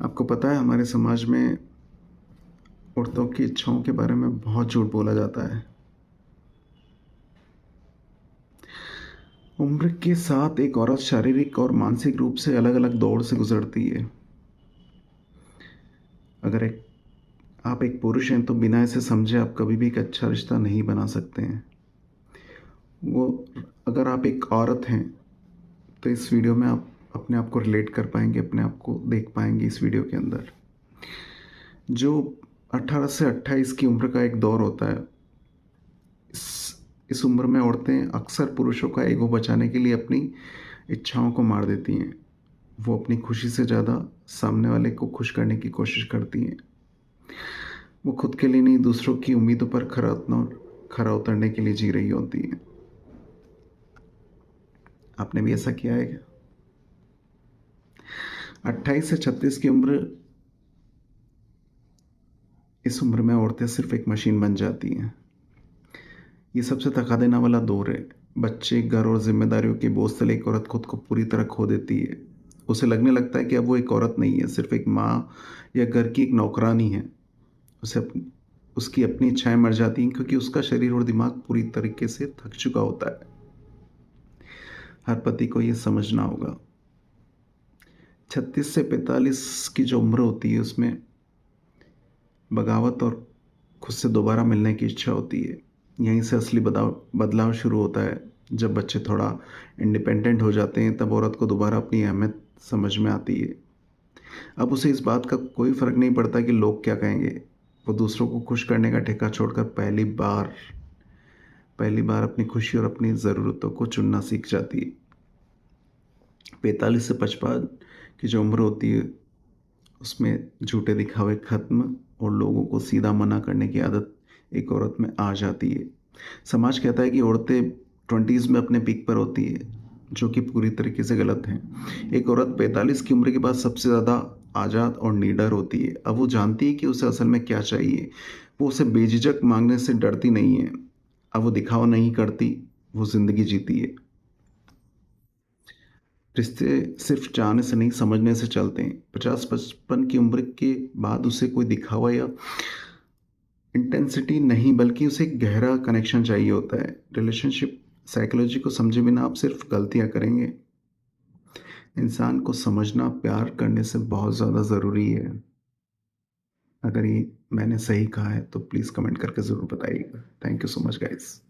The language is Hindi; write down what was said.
आपको पता है हमारे समाज में औरतों की इच्छाओं के बारे में बहुत झूठ बोला जाता है। उम्र के साथ एक औरत शारीरिक और मानसिक रूप से अलग-अलग दौर से गुजरती है। अगर आप एक पुरुष हैं तो बिना इसे समझे आप कभी भी एक अच्छा रिश्ता नहीं बना सकते हैं। वो अगर आप एक औरत हैं तो इस वीडियो में आप अपने आप को रिलेट कर पाएँगे, अपने आप को देख पाएँगे इस वीडियो के अंदर। जो 18 से 28 की उम्र का एक दौर होता है। इस उम्र में औरतें अक्सर पुरुषों का ईगो बचाने के लिए अपनी इच्छाओं को मार देती हैं। वो अपनी खुशी से ज़्यादा सामने वाले को खुश करने की कोशिश करती हैं। वो खुद के लिए नहीं, दूसरों की उम्मीदों पर खरा उतरने के लिए जी रही होती हैं। आपने भी ऐसा किया है क्या? 28 से 36 की उम्र, इस उम्र में औरतें सिर्फ एक मशीन बन जाती हैं। ये सबसे थका देने वाला दौर है। बच्चे, घर और जिम्मेदारियों के बोझ तले एक औरत खुद को पूरी तरह खो देती है। उसे लगने लगता है कि अब वो एक औरत नहीं है, सिर्फ एक माँ या घर की एक नौकरानी है। उसकी अपनी इच्छाएं मर जाती हैं क्योंकि उसका शरीर और दिमाग पूरी तरीके से थक चुका होता है। हर पति को ये समझना होगा। 36 से 45 की जो उम्र होती है उसमें बगावत और खुद से दोबारा मिलने की इच्छा होती है। यहीं से असली बदलाव शुरू होता है। जब बच्चे थोड़ा इंडिपेंडेंट हो जाते हैं तब औरत को दोबारा अपनी अहमियत समझ में आती है। अब उसे इस बात का कोई फ़र्क नहीं पड़ता कि लोग क्या कहेंगे। वो दूसरों को खुश करने का ठेका छोड़कर पहली बार अपनी खुशी और अपनी ज़रूरतों को चुनना सीख जाती है। 45 से 55 की जो उम्र होती है उसमें झूठे दिखावे खत्म और लोगों को सीधा मना करने की आदत एक औरत में आ जाती है। समाज कहता है कि औरतें 20s में अपने पीक पर होती है, जो कि पूरी तरीके से गलत है। एक औरत 45 की उम्र के बाद सबसे ज़्यादा आज़ाद और निडर होती है। अब वो जानती है कि उसे असल में क्या चाहिए। वो उसे बेझिझक मांगने से डरती नहीं है। अब वो दिखावा नहीं करती, वो ज़िंदगी जीती है। रिश्ते सिर्फ चाहने से नहीं, समझने से चलते हैं। 50-55 की उम्र के बाद उसे कोई दिखावा या इंटेंसिटी नहीं, बल्कि उसे एक गहरा कनेक्शन चाहिए होता है। रिलेशनशिप साइकोलॉजी को समझे बिना आप सिर्फ गलतियां करेंगे। इंसान को समझना प्यार करने से बहुत ज़्यादा ज़रूरी है। अगर ये मैंने सही कहा है तो प्लीज़ कमेंट करके ज़रूर बताइएगा। Thank you so much guys.